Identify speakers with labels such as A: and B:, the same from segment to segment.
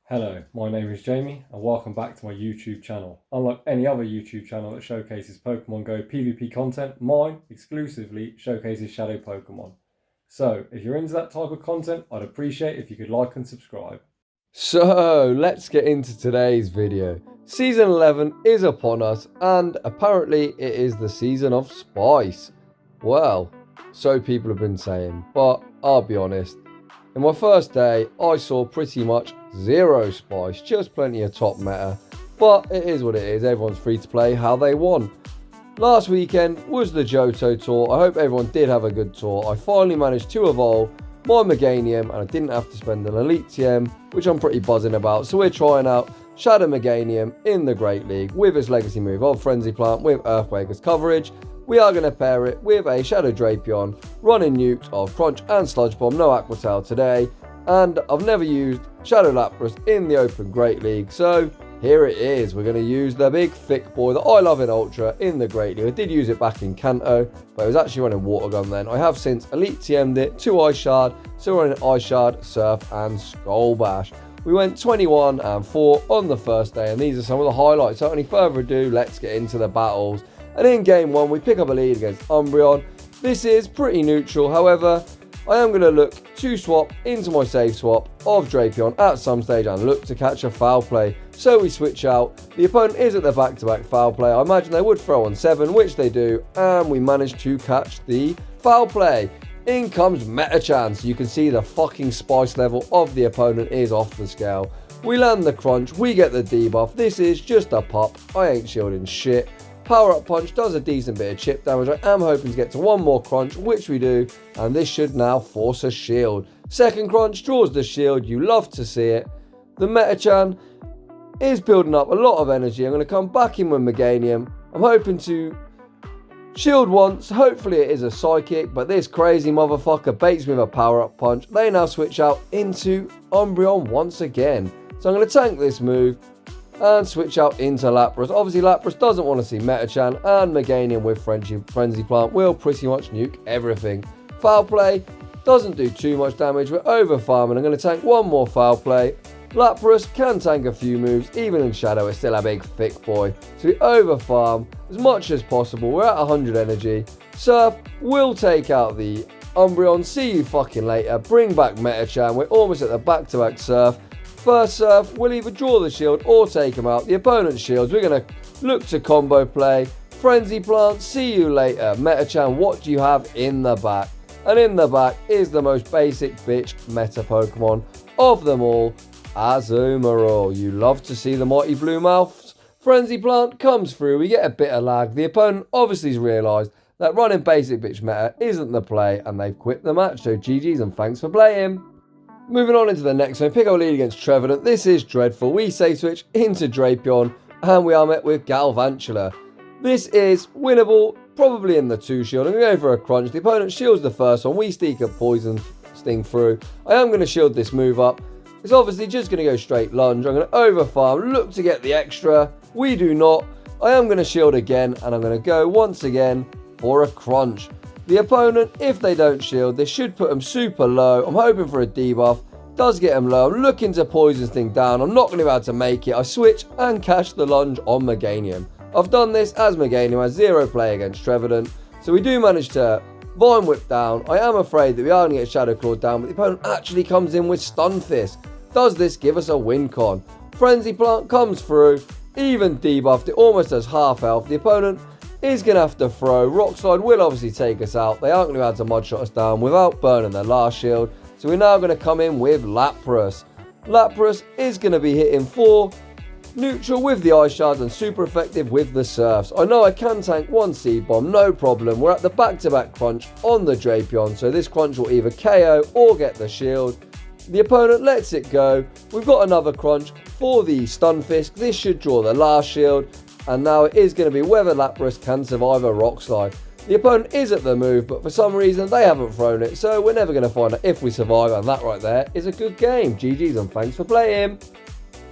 A: Hello, my name is Jamie and welcome back to my YouTube channel. Unlike any other YouTube channel that showcases Pokemon Go PvP content, mine exclusively showcases Shadow Pokemon. So, if you're into that type of content, I'd appreciate if you could like and subscribe.
B: So, let's get into today's video. Season 11 is upon us and apparently it is the season of Spice. Well, so people have been saying, but I'll be honest. In my first day, I saw pretty much zero Spice, just plenty of top meta. But it is what it is, everyone's free to play how they want. Last weekend was the Johto Tour. I hope everyone did have a good tour. I finally managed to evolve my Meganium and I didn't have to spend an Elite TM, which I'm pretty buzzing about. So we're trying out Shadow Meganium in the Great League with its legacy move of Frenzy Plant with Earthquaker's coverage. We are going to pair it with a Shadow Drapion, running nukes of Crunch and Sludge Bomb, no Aqua Tail today. And I've never used Shadow Lapras in the Open Great League, so here it is. We're going to use the big thick boy that I love in Ultra in the Great League. I did use it back in Kanto, but it was actually running Water Gun then. I have since Elite TM'd it to Ice Shard, so running Ice Shard, Surf and Skull Bash. We went 21 and 4 on the first day, and these are some of the highlights. So, any further ado, let's get into the battles. And in game 1, we pick up a lead against Umbreon. This is pretty neutral, however, I am going to look to swap into my safe swap of Drapion at some stage and look to catch a foul play. So we switch out. The opponent is at the back-to-back foul play. I imagine they would throw on 7, which they do, and we manage to catch the foul play. In comes Metachan, so you can see the fucking spice level of the opponent is off the scale. We land the crunch, we get the debuff. This is just a pop. I ain't shielding shit. Power Up Punch does a decent bit of chip damage. I am hoping to get to one more crunch, which we do, and this should now force a shield. Second crunch draws the shield, you love to see it. The Metachan is building up a lot of energy. I'm going to come back in with Meganium. I'm hoping to shield once, hopefully it is a psychic, but this crazy motherfucker baits me with a Power Up Punch. They now switch out into Umbreon once again. So I'm going to tank this move and switch out into Lapras. Obviously Lapras doesn't want to see Metachan, and Meganium with Frenzy Plant will pretty much nuke everything. Foul play doesn't do too much damage. We're over farming. I'm going to tank one more foul play. Lapras can tank a few moves. Even in Shadow, it's still a big thick boy. So we over farm as much as possible. We're at 100 energy. Surf will take out the Umbreon. See you fucking later. Bring back Metachan. We're almost at the back-to-back Surf. First Surf will either draw the shield or take him out. The opponent's shields, we're going to look to combo play. Frenzy Plant, see you later. Metachan, what do you have in the back? And in the back is the most basic bitch meta Pokemon of them all, Azumarill. You love to see the mighty blue mouths. Frenzy Plant comes through, we get a bit of lag. The opponent obviously has realised that running basic bitch meta isn't the play, and they've quit the match. So GG's and thanks for playing. Moving on into the next one, pick up a lead against Trevenant. This is dreadful. We safe switch into Drapion and we are met with Galvantula. This is winnable, probably in the 2 shield. I'm going to go for a crunch. The opponent shields the first one. We sneak a poison sting through. I am going to shield this move up. It's obviously just going to go straight lunge. I'm going to over farm, look to get the extra. We do not. I am going to shield again and I'm going to go once again for a crunch. The opponent, if they don't shield, this should put them super low. I'm hoping for a debuff. Does get them low. I'm looking to poison thing down. I'm not going to be able to make it. I switch and catch the lunge on Meganium. I've done this as Meganium has 0 play against Trevenant. So we do manage to Vine Whip down. I am afraid that we are going to get Shadow Claw down, but the opponent actually comes in with Stun Fist. Does this give us a win con? Frenzy Plant comes through. Even debuffed. It almost does half health. The opponent is going to have to throw. Rock Slide will obviously take us out. They aren't going to be able to mud shot us down without burning their last shield. So we're now going to come in with Lapras. Lapras is going to be hitting 4 neutral with the Ice Shards and super effective with the Surfs. I know I can tank 1 Seed Bomb, no problem. We're at the back-to-back crunch on the Drapion. So this crunch will either KO or get the shield. The opponent lets it go. We've got another crunch for the Stun Fist. This should draw the last shield. And now it is going to be whether Lapras can survive a Rock Slide. The opponent is at the move, but for some reason they haven't thrown it. So we're never going to find out if we survive. And that right there is a good game. GG's and thanks for playing.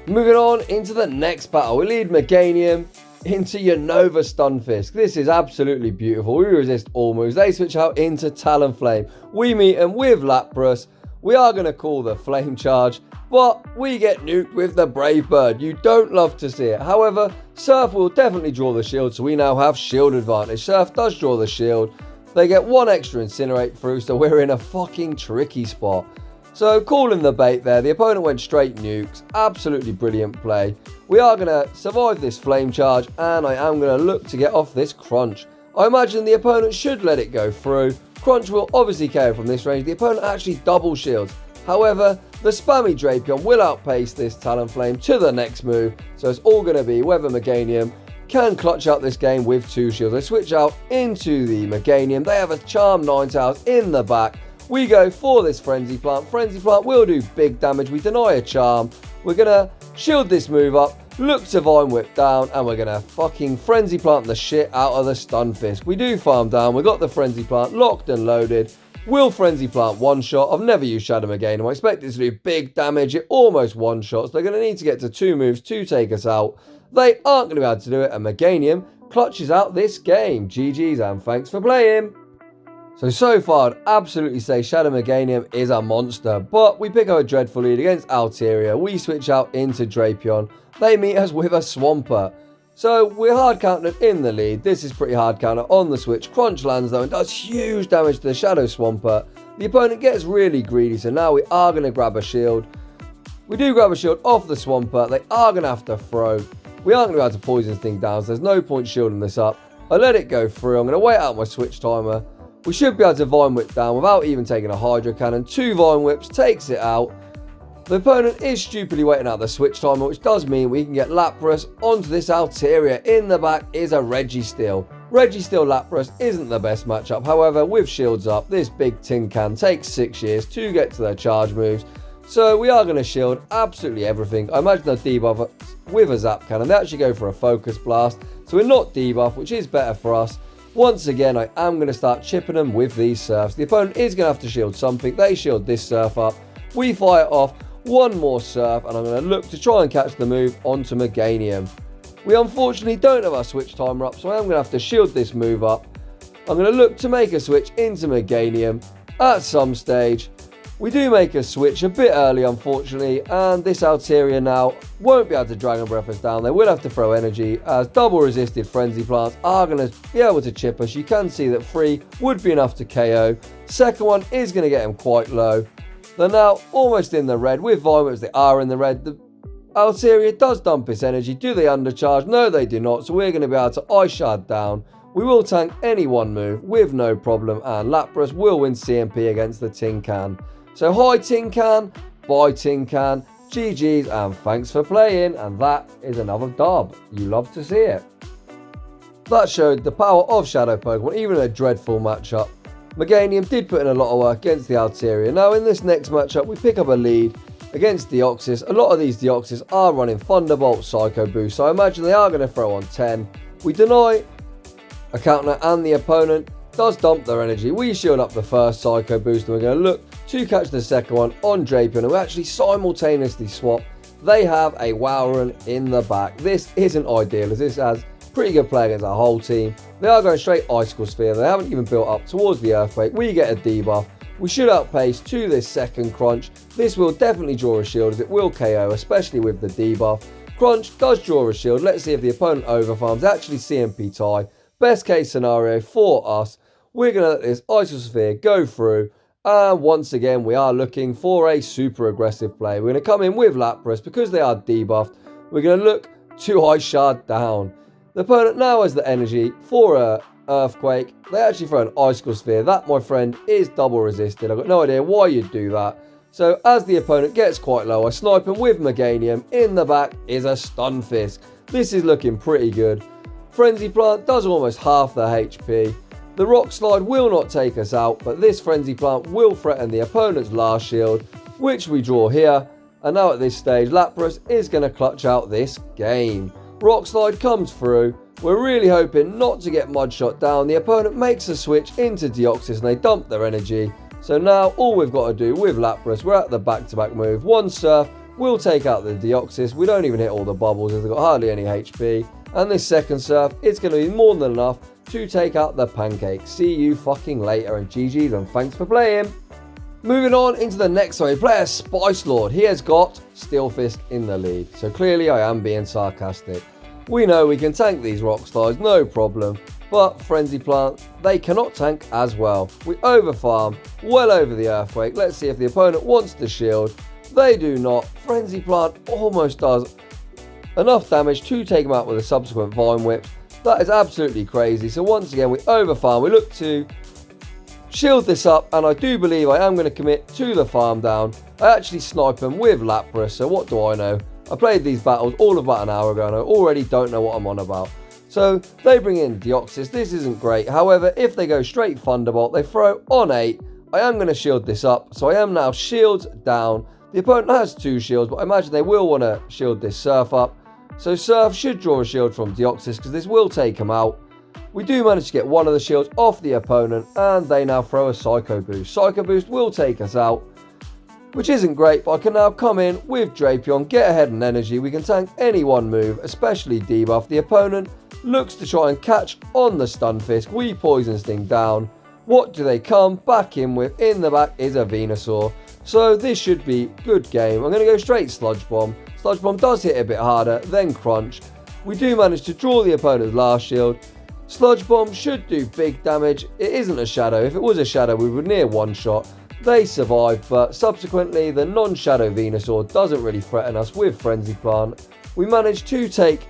B: Moving on into the next battle. We lead Meganium into Unova Stunfisk. This is absolutely beautiful. We resist all moves. They switch out into Talonflame. We meet them with Lapras. We are going to call the Flame Charge, but we get nuked with the Brave Bird. You don't love to see it. However, Surf will definitely draw the shield, so we now have shield advantage. Surf does draw the shield. They get one extra Incinerate through, so we're in a fucking tricky spot. So calling the bait there, the opponent went straight nukes. Absolutely brilliant play. We are going to survive this Flame Charge, and I am going to look to get off this Crunch. I imagine the opponent should let it go through. Crunch will obviously KO from this range. The opponent actually double shields. However, the spammy Drapion will outpace this Talonflame to the next move. So it's all going to be whether Meganium can clutch out this game with 2 shields. They switch out into the Meganium. They have a Charm Ninetales in the back. We go for this Frenzy Plant. Frenzy Plant will do big damage. We deny a Charm. We're going to shield this move up, look to Vine Whip down, and we're going to fucking Frenzy Plant the shit out of the Stunfisk. We do farm down. We got the Frenzy Plant locked and loaded. Will Frenzy Plant one-shot? I've never used Shadow Meganium. I expect it to do big damage. It almost one-shots. They're going to need to get to 2 moves to take us out. They aren't going to be able to do it, and Meganium clutches out this game. GG's, and thanks for playing. So far, I'd absolutely say Shadow Meganium is a monster, but we pick up a dreadful lead against Altaria. We switch out into Drapion. They meet us with a Swampert. So we're hard countered in the lead. This is pretty hard counter on the switch. Crunch lands though and does huge damage to the Shadow Swampert. The opponent gets really greedy, so now we are going to grab a shield. We do grab a shield off the Swampert. They are going to have to throw. We aren't going to be able to poison this thing down, so there's no point shielding this up. I let it go through. I'm going to wait out my switch timer. We should be able to Vine Whip down without even taking a Hydro Cannon. 2 Vine Whips takes it out. The opponent is stupidly waiting out the switch timer, which does mean we can get Lapras onto this Altaria. In the back is a Registeel. Registeel Lapras isn't the best matchup. However, with shields up, this big tin can takes 6 years to get to their charge moves. So we are going to shield absolutely everything. I imagine they'll debuff with a Zap Cannon. They actually go for a Focus Blast. So we're not debuff, which is better for us. Once again, I am going to start chipping them with these Surfs. The opponent is going to have to shield something. They shield this Surf up. We fire off one more Surf, and I'm going to look to try and catch the move onto Meganium. We unfortunately don't have our switch timer up, so I am going to have to shield this move up. I'm going to look to make a switch into Meganium at some stage. We do make a switch a bit early, unfortunately, and this Altaria now won't be able to Dragon Breath us down. They will have to throw energy, as double resisted Frenzy Plants are going to be able to chip us. You can see that 3 would be enough to KO. Second one is going to get him quite low. They're now almost in the red. With Vine Whips, they are in the red. The Altaria does dump its energy. Do they undercharge? No, they do not. So we're going to be able to Ice Shard down. We will tank any one move with no problem, and Lapras will win CMP against the Tin Can. So hi Tin Can, bye Tin Can, GG's, and thanks for playing. And that is another dub. You love to see it. That showed the power of Shadow Pokemon, even in a dreadful matchup. Meganium did put in a lot of work against the Altaria. Now in this next matchup, we pick up a lead against Deoxys. A lot of these Deoxys are running Thunderbolt, Psycho Boost, so I imagine they are going to throw on 10. We deny a counter, and the opponent does dump their energy. We shield up the first Psycho Boost, and we're going to look to catch the second one on Drapion, and we actually simultaneously swap. They have a Wowrun in the back. This isn't ideal, as this has pretty good play against our whole team. They are going straight Icicle Sphere. They haven't even built up towards the Earthquake. We get a debuff. We should outpace to this second Crunch. This will definitely draw a shield, as it will KO, especially with the debuff. Crunch does draw a shield. Let's see if the opponent overfarms. Actually CMP tie. Best case scenario for us. We're going to let this Icicle Sphere go through. And once again, we are looking for a super aggressive play. We're going to come in with Lapras because they are debuffed. We're going to look to Ice Shard down. The opponent now has the energy for a Earthquake. They actually throw an Icicle Sphere. That, my friend, is double resisted. I've got no idea why you'd do that. So as the opponent gets quite low, I snipe him with Meganium. In the back is a Stunfisk. This is looking pretty good. Frenzy Plant does almost half the HP. The Rock Slide will not take us out, but this Frenzy Plant will threaten the opponent's last shield, which we draw here. And now at this stage, Lapras is going to clutch out this game. Rock Slide comes through. We're really hoping not to get Mud Shot down. The opponent makes a switch into Deoxys and they dump their energy. So now all we've got to do with Lapras, we're at the back-to-back move. One Surf will take out the Deoxys. We don't even hit all the bubbles as they've got hardly any HP. And this second Surf, it's going to be more than enough to take out the Pancake. See you fucking later, and GG's, and thanks for playing. Moving on into the next one, we play as Spice Lord. He has got Steel Fist in the lead. So clearly I am being sarcastic. We know we can tank these rock slides, no problem. But Frenzy Plant, they cannot tank as well. We overfarm, well over the Earthquake. Let's see if the opponent wants to shield. They do not. Frenzy Plant almost does enough damage to take him out with a subsequent Vine Whip. That is absolutely crazy. So once again, we overfarm. We look to shield this up, and I do believe I am going to commit to the farm down. I actually snipe him with Lapras, so what do I know? I played these battles all about an hour ago, and I already don't know what I'm on about. So they bring in Deoxys. This isn't great. However, if they go straight Thunderbolt, they throw on 8. I am going to shield this up, so I am now shields down. The opponent has 2 shields, but I imagine they will want to shield this Surf up. So Surf should draw a shield from Deoxys, because this will take him out. We do manage to get one of the shields off the opponent, and they now throw a Psycho Boost. Psycho Boost will take us out, which isn't great, but I can now come in with Drapion, get ahead in energy. We can tank any one move, especially debuff. The opponent looks to try and catch on the Stun Fist. We Poison Sting down. What do they come back in with? In the back is a Venusaur. So this should be good game. I'm going to go straight Sludge Bomb. Sludge Bomb does hit a bit harder, then Crunch. We do manage to draw the opponent's last shield. Sludge Bomb should do big damage. It isn't a Shadow. If it was a Shadow, we would near one-shot. They survive, but subsequently the non-Shadow Venusaur doesn't really threaten us with Frenzy Plant. We managed to take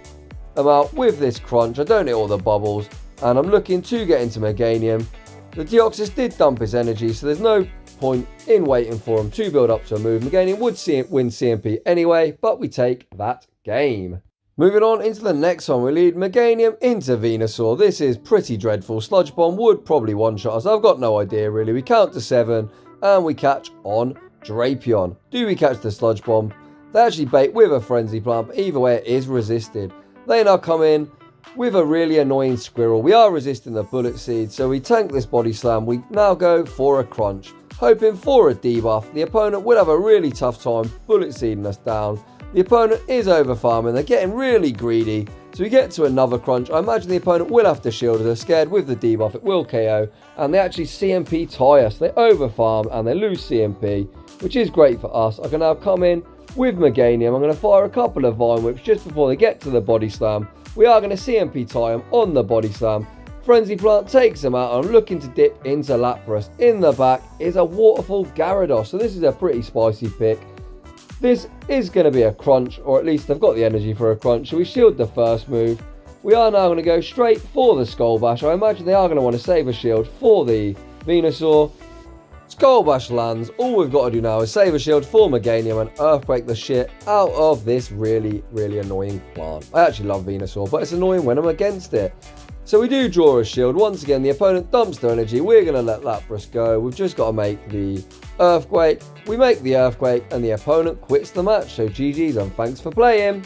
B: them out with this Crunch. I don't hit all the bubbles, and I'm looking to get into Meganium. The Deoxys did dump his energy, so there's no point in waiting for him to build up to a move. Meganium would win CMP anyway, but we take that game. Moving on into the next one, we lead Meganium into Venusaur. This is pretty dreadful. Sludge Bomb would probably one-shot us. I've got no idea really. We count to 7 and we catch on Drapion. Do we catch the Sludge Bomb? They actually bait with a Frenzy Plant, but either way it is resisted. They now come in with a really annoying Squirrel. We are resisting the Bullet Seed, so we tank this Body Slam. We now go for a Crunch, hoping for a debuff. The opponent will have a really tough time Bullet Seeding us down. The opponent is over farming. They're getting really greedy. So we get to another Crunch. I imagine the opponent will have to shield us. They're scared with the debuff. It will KO. And they actually CMP tie us. They over farm and they lose CMP, which is great for us. I can now come in with Meganium. I'm going to fire a couple of Vine Whips just before they get to the Body Slam. We are going to CMP tie him on the Body Slam. Frenzy Plant takes him out. I'm looking to dip into Lapras. In the back is a Waterfall Gyarados. So this is a pretty spicy pick. This is going to be a Crunch, or at least they've got the energy for a Crunch. So we shield the first move. We are now going to go straight for the Skull Bash. I imagine they are going to want to save a shield for the Venusaur. Skull Bash lands. All we've got to do now is save a shield for Meganium and Earthquake the shit out of this really, really annoying plant. I actually love Venusaur, but it's annoying when I'm against it. So we do draw a shield. Once again, the opponent dumps their energy. We're going to let Lapras go. We've just got to make the Earthquake. We make the Earthquake and the opponent quits the match. So GG's and thanks for playing.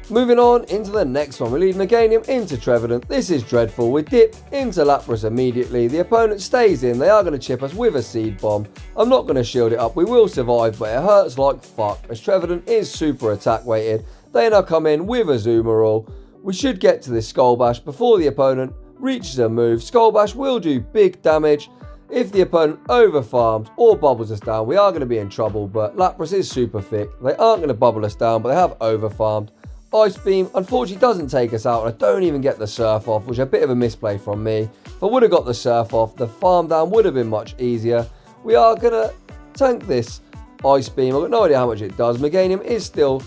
B: Moving on into the next one. We lead Meganium into Trevenant. This is dreadful. We dip into Lapras immediately. The opponent stays in. They are going to chip us with a Seed Bomb. I'm not going to shield it up. We will survive, but it hurts like fuck as Trevenant is super attack weighted. They now come in with a Zoomerall. We should get to this Skull Bash before the opponent reaches a move. Skull Bash will do big damage. If the opponent over farms or bubbles us down, we are going to be in trouble, but Lapras is super thick. They aren't going to bubble us down, but they have over farmed. Ice Beam unfortunately doesn't take us out, and I don't even get the Surf off, which is a bit of a misplay from me. If I would have got the Surf off, the farm down would have been much easier. We are going to tank this Ice Beam. I've got no idea how much it does. Meganium is still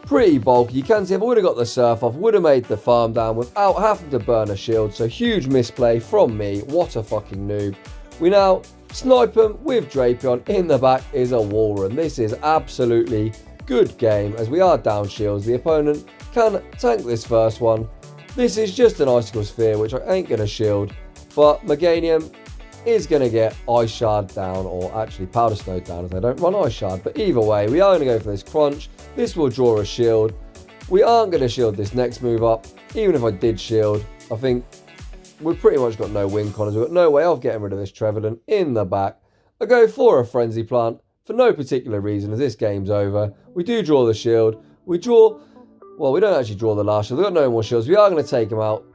B: pretty bulky. You can see if I would have got the Surf off, would have made the farm down without having to burn a shield. So huge misplay from me. What a fucking noob. We now snipe him with Drapion. In the back is a Walrun. This is absolutely good game as we are down shields. The opponent can tank this first one. This is just an Icicle Sphere, which I ain't going to shield. But Meganium is going to get Ice Shard down, or actually Powder Snow down as they don't run Ice Shard. But either way, we are going to go for this Crunch. This will draw a shield. We aren't going to shield this next move up. Even if I did shield, I think we've pretty much got no win conners. We've got no way of getting rid of this Trevenant. In the back, I go for a Frenzy Plant for no particular reason as this game's over. We do draw the shield. We draw, well, we don't actually draw the last shield. We've got no more shields. We are going to take him out.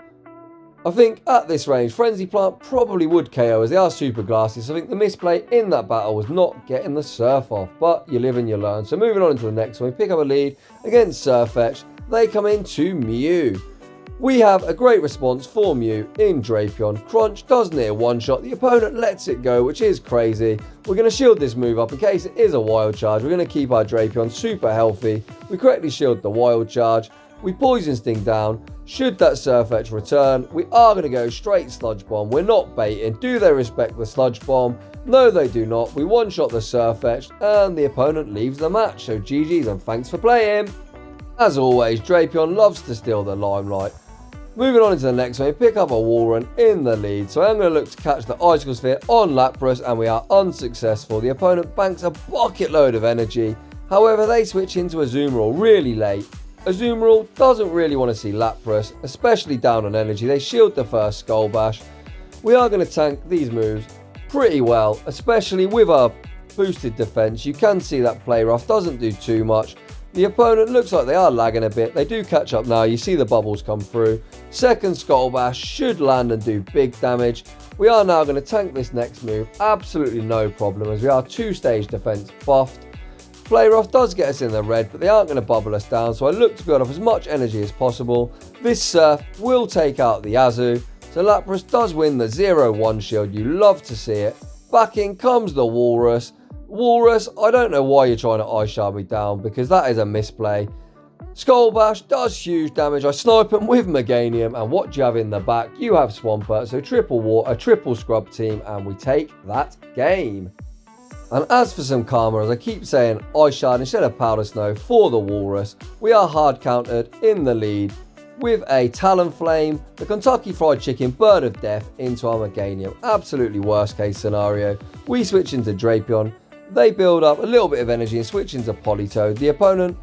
B: I think at this range, Frenzy Plant probably would KO as they are super glassy, so I think the misplay in that battle was not getting the Surf off, but you live and you learn. So moving on into the next one, we pick up a lead against Surfetch. They come into Mew. We have a great response for Mew in Drapion. Crunch does near one-shot, the opponent lets it go, which is crazy. We're going to shield this move up in case it is a wild charge. We're going to keep our Drapion super healthy. We correctly shield the wild charge. We Poison Sting down. Should that Surfetch return, we are going to go straight Sludge Bomb. We're not baiting. Do they respect the Sludge Bomb? No, they do not. We one-shot the Surfetch and the opponent leaves the match. So GG's and thanks for playing. As always, Drapion loves to steal the limelight. Moving on into the next one, we pick up a Wall Run in the lead. So I'm going to look to catch the Icicle Sphere on Lapras and we are unsuccessful. The opponent banks a bucket load of energy. However, they switch into a Azumarill really late. Azumarill doesn't really want to see Lapras, especially down on energy. They shield the first Skull Bash. We are going to tank these moves pretty well, especially with our boosted defense. You can see that Play Rough doesn't do too much. The opponent looks like they are lagging a bit. They do catch up now. You see the bubbles come through. Second Skull Bash should land and do big damage. We are now going to tank this next move. Absolutely no problem as we are 2-stage defense buffed. Play Rough does get us in the red, but they aren't going to bubble us down, so I look to build up as much energy as possible. This Surf will take out the Azu, so Lapras does win the 0-1 shield. You love to see it. Back in comes the Walrus. Walrus, I don't know why you're trying to Ice Shard me down, because that is a misplay. Skull Bash does huge damage. I snipe him with Meganium, and what do you have in the back? You have Swampert, so triple scrub team, and we take that game. And as for some karma, as I keep saying, Ice Shard instead of Powder Snow for the Walrus, we are hard countered in the lead with a Talonflame, the Kentucky Fried Chicken Bird of Death into our Meganium. Absolutely worst case scenario. We switch into Drapion. They build up a little bit of energy and switch into Politoed. The opponent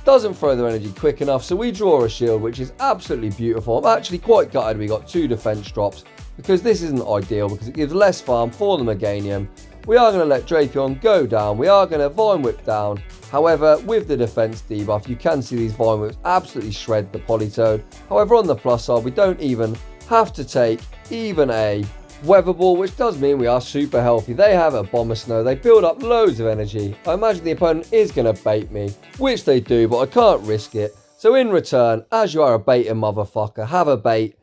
B: doesn't throw their energy quick enough, so we draw a shield, which is absolutely beautiful. I'm actually quite gutted we got 2 defense drops because this isn't ideal because it gives less farm for the Meganium. We are going to let Drapion go down. We are going to Vine Whip down. However, with the defense debuff, you can see these Vine Whips absolutely shred the Politoed. However, on the plus side, we don't even have to take even a Weather Ball, which does mean we are super healthy. They have a Bomber Snow. They build up loads of energy. I imagine the opponent is going to bait me, which they do, but I can't risk it. So in return, as you are a baiting motherfucker, have a bait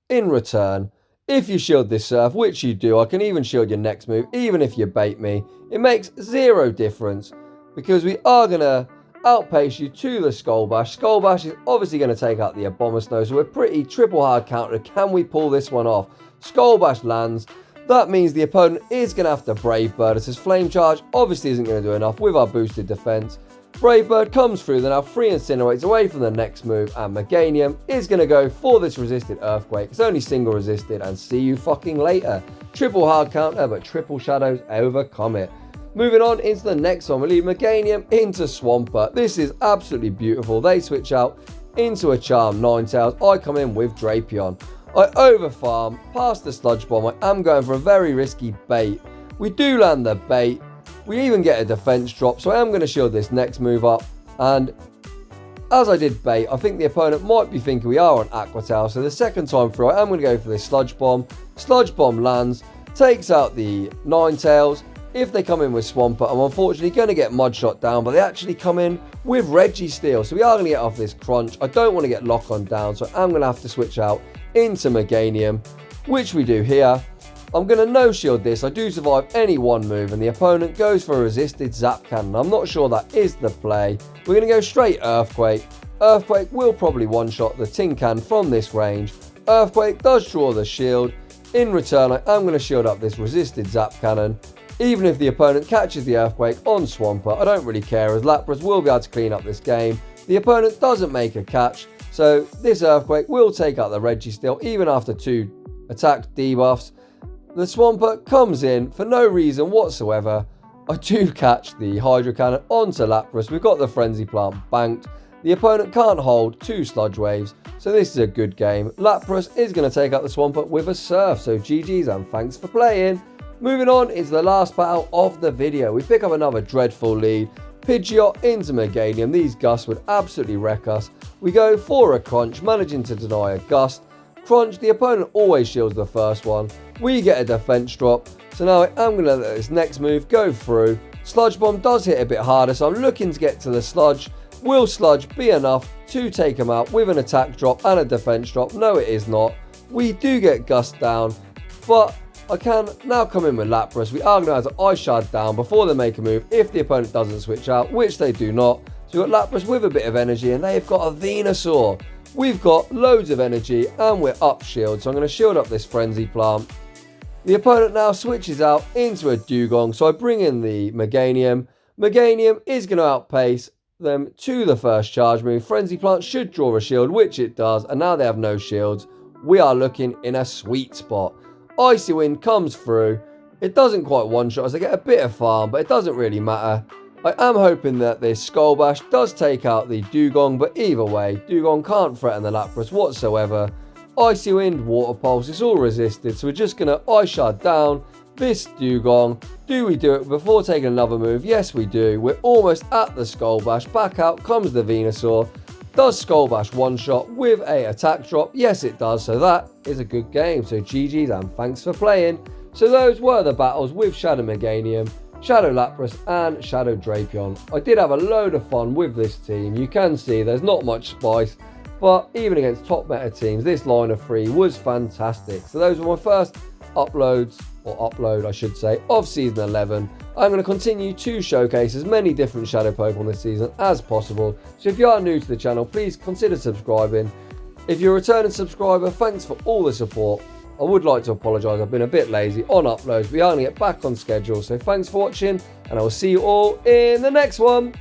B: in return. If you shield this Surf, which you do, I can even shield your next move, even if you bait me. It makes 0 difference because we are going to outpace you to the Skull Bash. Skull Bash is obviously going to take out the Abomasnow, so we're pretty triple hard counter. Can we pull this one off? Skull Bash lands. That means the opponent is going to have to Brave Bird as his Flame Charge obviously isn't going to do enough with our boosted defense. Brave Bird comes through, then our 3 incinerates away from the next move, and Meganium is going to go for this resisted Earthquake. It's only single resisted, and see you fucking later. Triple hard counter, but triple shadows overcome it. Moving on into the next one, we leave Meganium into Swampert. This is absolutely beautiful. They switch out into a Charm Ninetales. I come in with Drapion. I overfarm past the Sludge Bomb. I am going for a very risky bait. We do land the bait. We even get a defense drop, so I am going to shield this next move up. And as I did bait, I think the opponent might be thinking we are on Aqua Tail. So the second time through, I am going to go for this Sludge Bomb. Sludge Bomb lands, takes out the Ninetales. If they come in with Swampert, I'm unfortunately going to get Mud Shot down, but they actually come in with Registeel. So we are going to get off this crunch. I don't want to get Lock On down, so I'm going to have to switch out into Meganium, which we do here. I'm going to no-shield this. I do survive any one move, and the opponent goes for a resisted Zap Cannon. I'm not sure that is the play. We're going to go straight Earthquake. Earthquake will probably one-shot the Tin Can from this range. Earthquake does draw the shield. In return, I am going to shield up this resisted Zap Cannon. Even if the opponent catches the Earthquake on Swampert, I don't really care as Lapras will be able to clean up this game. The opponent doesn't make a catch, so this Earthquake will take out the Registeel even after 2 attack debuffs. The Swampert comes in for no reason whatsoever. I do catch the Hydro Cannon onto Lapras. We've got the Frenzy Plant banked. The opponent can't hold 2 Sludge Waves, so this is a good game. Lapras is going to take out the Swampert with a Surf, so GG's and thanks for playing. Moving on is the last battle of the video. We pick up another dreadful lead. Pidgeot into Meganium. These Gusts would absolutely wreck us. We go for a crunch, managing to deny a Gust. Crunch, the opponent always shields the first one. We get a defense drop. So now I am going to let this next move go through. Sludge Bomb does hit a bit harder, so I'm looking to get to the Sludge. Will Sludge be enough to take him out with an attack drop and a defense drop? No, it is not. We do get Gust down, but I can now come in with Lapras. We are going to have to Ice Shard down before they make a move if the opponent doesn't switch out, which they do not. So we've got Lapras with a bit of energy, and they've got a Venusaur. We've got loads of energy, and we're up shield, so I'm going to shield up this Frenzy Plant. The opponent now switches out into a Dugong, so I bring in the Meganium. Meganium is going to outpace them to the first charge move. Frenzy Plant should draw a shield, which it does, and now they have no shields. We are looking in a sweet spot. Icy Wind comes through. It doesn't quite one-shot as I get a bit of farm, but it doesn't really matter. I am hoping that this Skull Bash does take out the Dugong, but either way, Dugong can't threaten the Lapras whatsoever. Icy Wind, Water Pulse, it's all resisted, so we're just going to Ice Shard down this Dugong. Do we do it before taking another move? Yes, we do. We're almost at the Skull Bash. Back out comes the Venusaur. Does Skull Bash one-shot with a attack drop? Yes, it does, so that is a good game. So GG's and thanks for playing. So those were the battles with Shadow Meganium, Shadow Lapras and Shadow Drapion. I did have a load of fun with this team. You can see there's not much spice, but even against top meta teams, this line of 3 was fantastic. So those were my first upload I should say, of Season 11. I'm going to continue to showcase as many different Shadow Pokemon this season as possible. So if you are new to the channel, please consider subscribing. If you're a returning subscriber, thanks for all the support. I would like to apologise, I've been a bit lazy on uploads. We are going to get back on schedule. So thanks for watching, and I will see you all in the next one.